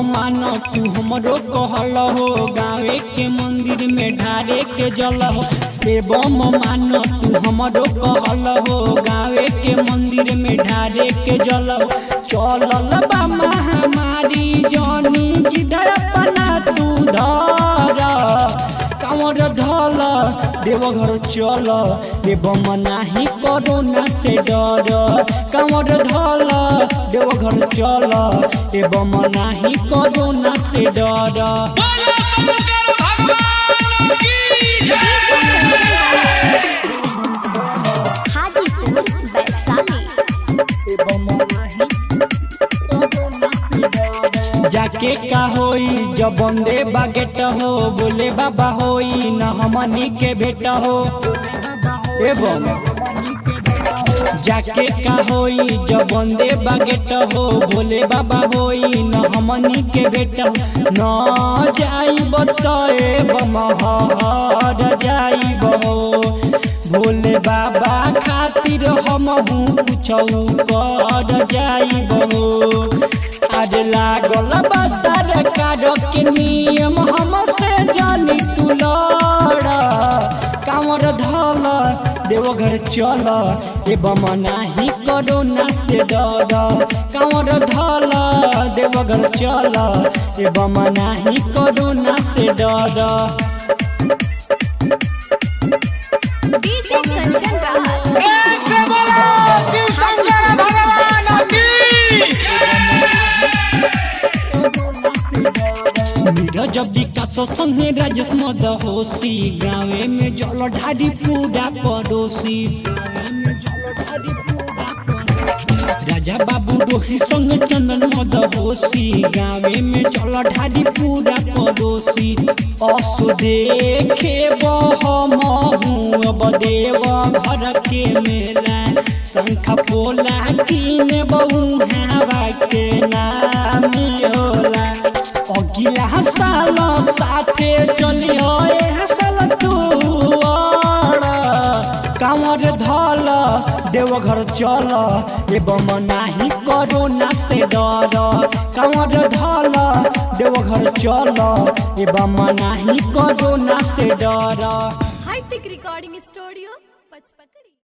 मान तू हमरो कहल हो गावे के मंदिर में ढारे के जल हो। बम मान तू हमरो कहल हो गावे के मंदिर में ढारे के जल हो। चलल बा महामारी जनी जिधर अपना तू धर कांवर धल देवघर चल बम नाही कोरोना से डर। कांवर धल देवघर चल बम नाही कोरोना से डर। जाके का होई जब बंदे बागेट हो बोले बाबा होई न हमनी के भेट हो। एवं जाके का होई जब बंदे बागेट हो बोले बाबा होई न हमनी के भेट हो। न जाइब तो हर जाइब भोले बाबा खातिर हम कुछ कर जाइब। आज लागल बा सरकार के नियम हमसे जानी तू लड़। कांवर धल देवघर चल बम नाही कोरोना से डर। कांवर धल देवघर चल बम नाही कोरोना से डर। डीजे कंचन राज नीरज विकास संगे राजेश मद होशी गाँवे में जल ढारी पूरा पड़ोसी। राजा बाबू रोही संग चंदन मद होशी गाँवे में जल ढारी पूरा पड़ोसी। असो देखे बहमहू अब देव घर के मेला शंख पोला किने बहु हवा के नाम होला। अगिला साल साथे चलियो साल तू कांवर धल देवघर चल बम नाही कोरोना से डर। कांवर धल देवघर चल बम नाही कोरोना से डर। Hi tech recording studio Pachpakdi.